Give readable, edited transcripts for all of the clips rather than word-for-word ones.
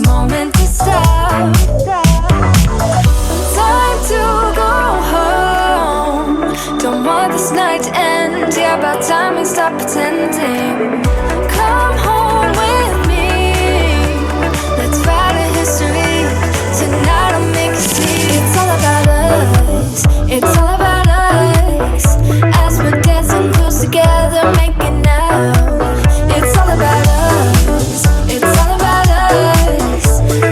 moment to stop. Time to go home. Don't want this night to end. Yeah, about time we stop pretending. Come home with me. Let's write a history. Tonight I'll make you see. It's all about us. It's all about us. As we're dancing close together, making out. It's all about us. It's all about us.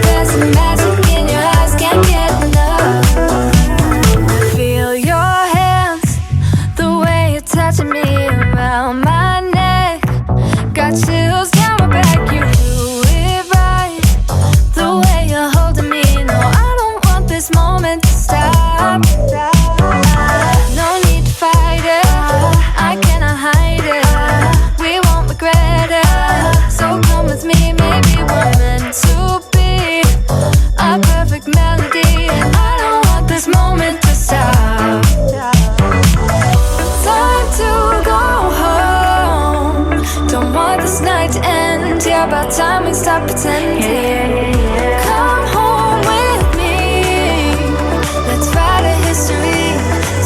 There's some magic in your eyes, can't get enough. Feel your hands, the way you're touching me around my neck. Got chills down my back, you do it right. The way you're holding me, no, I don't want this moment to stop. No need to fight it, I cannot hide it. We won't regret it, so come with me, maybe we're meant to be. A perfect melody, and I don't want this moment to stop. Time to go home. Don't want this night to end. Yeah, about time we stop pretending. Come home with me. Let's write a history.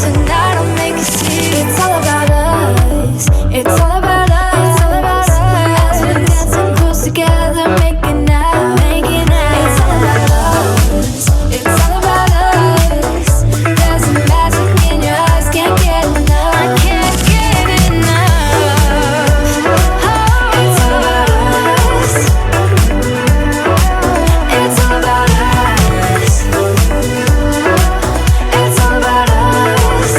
Tonight I'll make you see. It's all about us. It's all about us. It's all about us. As we're dancing close together, making out. Making out. It's all about us. It's all about us. There's some magic in your eyes, can't get enough. I can't get enough. Oh, it's all about us. It's all about us. It's all about us.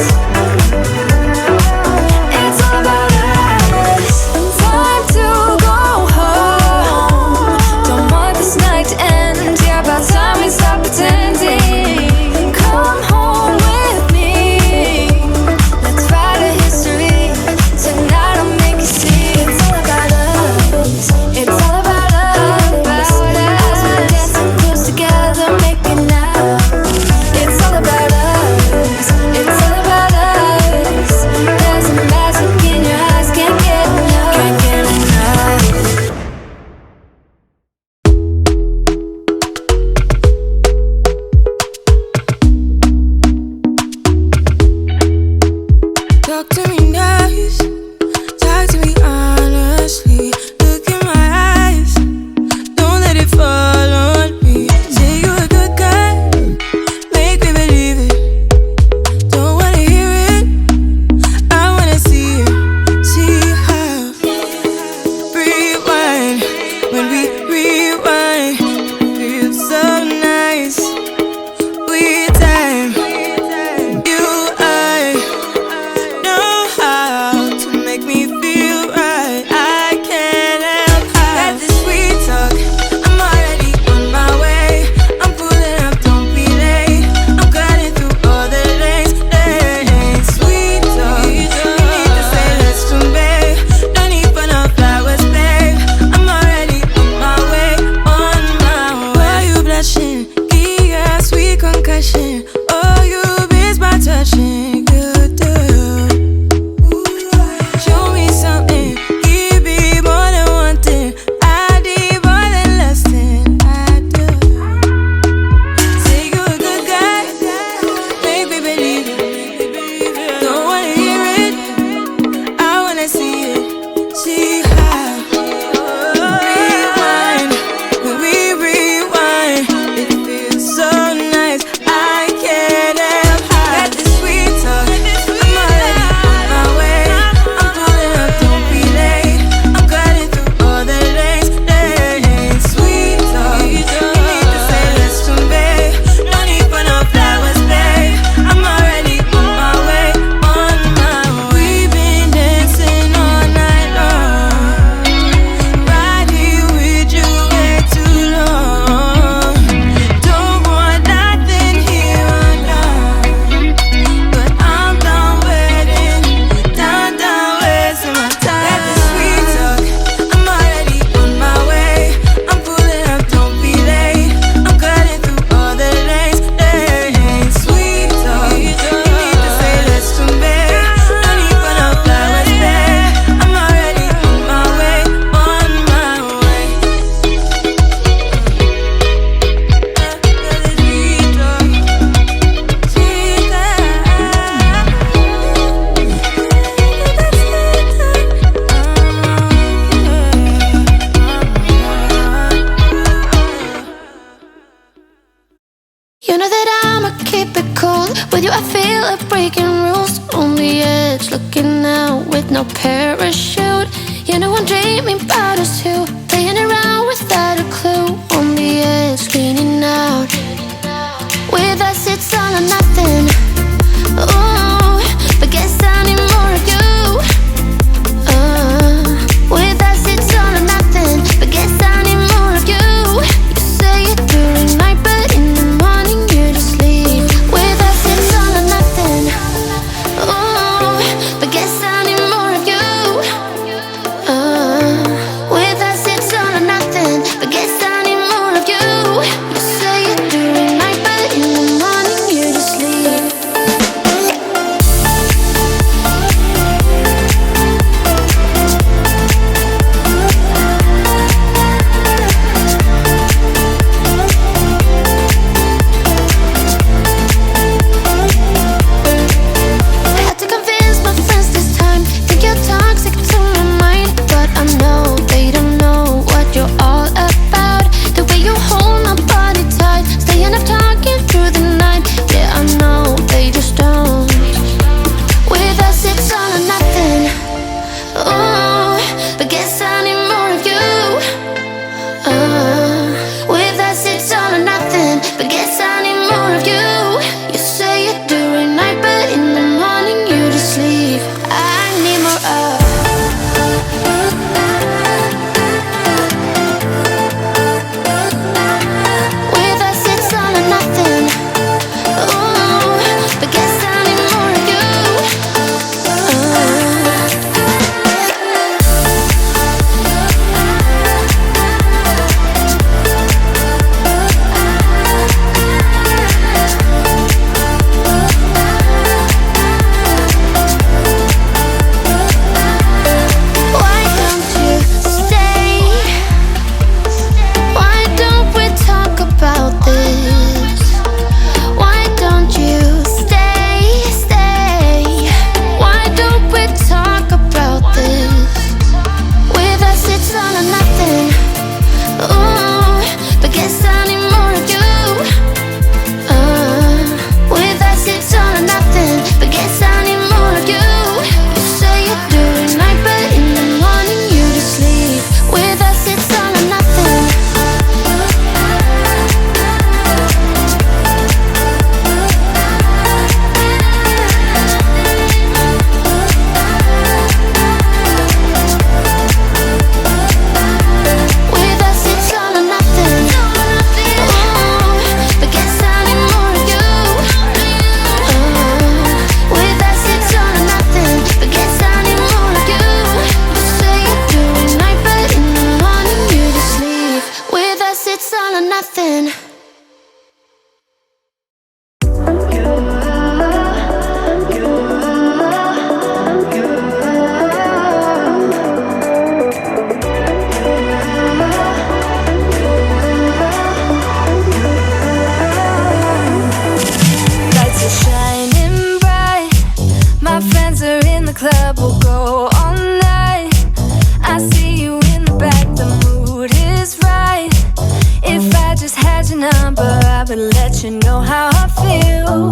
It's all about us. Time to go home. Don't want this night to end. Yeah, about time we stop pretending. Come home with me. Let's write a history. Tonight I'll make you see. It's all about us. It's all about us. As we're dancing close together, making out. It's all about us. It's all about us. There's a magic in your eyes, can't get enough. Can't get enough. Talk to me nice, talk to me honestly. Look in my eyes, don't let it fall on me. Say you're a good guy, make me believe it. Don't wanna hear it, I wanna see it. See how rewind, when we rewind, it feels so nice. We time, you, I know how to make me feel right. I can't help how this sweet talk. I'm already on my way. I'm pulling up, don't be late. I'm cutting through all the lanes. Sweet talk. You need to say less to me. No need for no flowers, babe. I'm already on my way, on my way. Why you blushing? Yeah, sweet concussion. Oh, you miss my touching. Good girl. Show me something, give me more than one thing. I need more than less than I do. Say you're a good guy, make me believe it. Don't wanna hear it, I wanna see it. See how rewind, when we rewind, it feels so nice. I You know that I'ma keep it cool. With you I feel like breaking rules. On the edge, looking out with no parachute. You know I'm dreaming about us two, playing around without a clue. On the edge, leaning out. With us it's all or nothing. Ooh, but guess I need more of you. With us it's all or nothing, but guess I need more of you. You say it during night, but in the morning you just leave. With us it's all or nothing. Ooh, but guess I need more of you. With us it's all or nothing, but guess I need more of you. You say it during night, but in the morning you just leave. Had to convince my friends this time. Think you're toxic to my mind, but I know they don't know what you're all about. The way you hold my body tight, staying up talking through the night. Yeah, I know they just don't. With us it's all or nothing. Ooh, but guess I need more of you. With us it's all or nothing, but guess I need more of you. You say it during night, but in the morning you just leave. I need more of. With us it's all or nothing. Ooh, but guess I need more of you. Why don't you stay? Why don't we talk about this? Why don't you stay? Why don't we talk about this? With us it's all or nothing. Ooh, but guess I need more of you. With us it's all or nothing, but guess I need more of you. You say it during night, but in the morning you just leave. With us it's all or nothing. With us it's all or nothing. Ooh, but guess I need more of you. With us it's all or nothing, but guess I need more of you. You say it during night, but in the morning you just leave. With us it's all or nothing. Lights are shining bright. My friends are in the club, we'll go all night. I see you in the back, the mood is right. If I just had your number, I would let you know how I feel.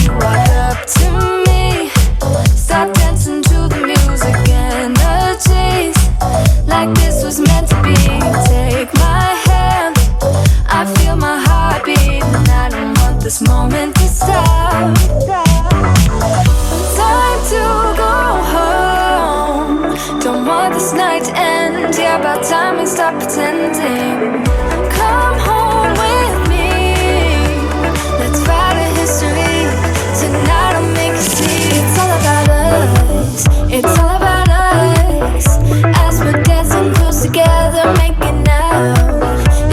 You walk up to me, start dancing to the music and the chase. Like this was meant to be. Take my hand, I feel my heart beat, and I don't want this moment to stop. Time to go home. Don't want this night to end. Yeah, about time we stop pretending. Come home with me. Let's write a history. Tonight I'll make you see. It's all about us. It's all about us. As we're dancing close together, making out.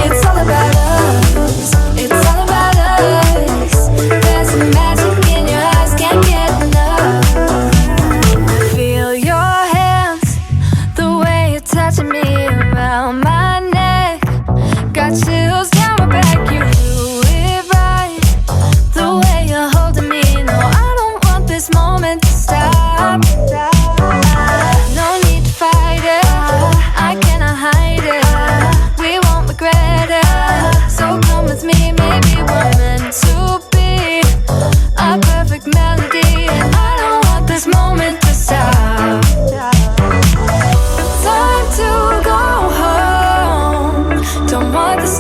It's all about us. It's all about us. There's some magic in your eyes, can't get enough. Feel your hands, the way you're touching me around my neck.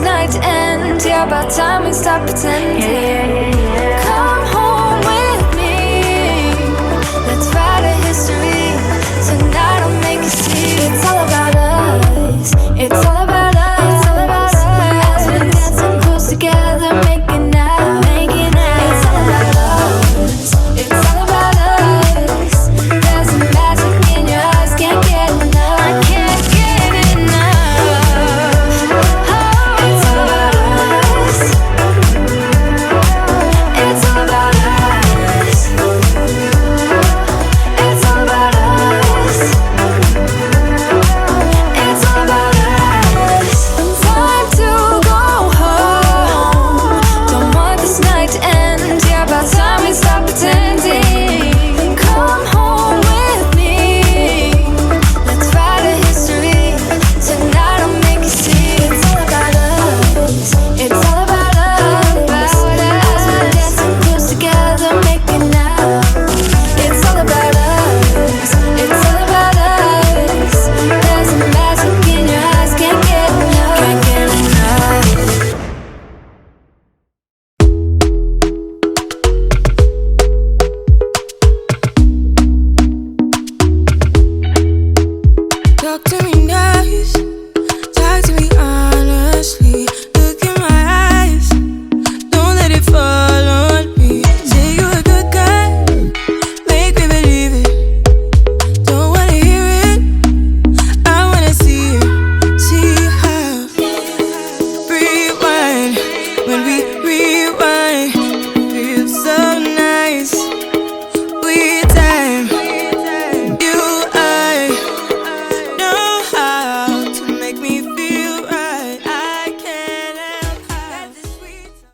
night to end. Yeah, about time we stop pretending.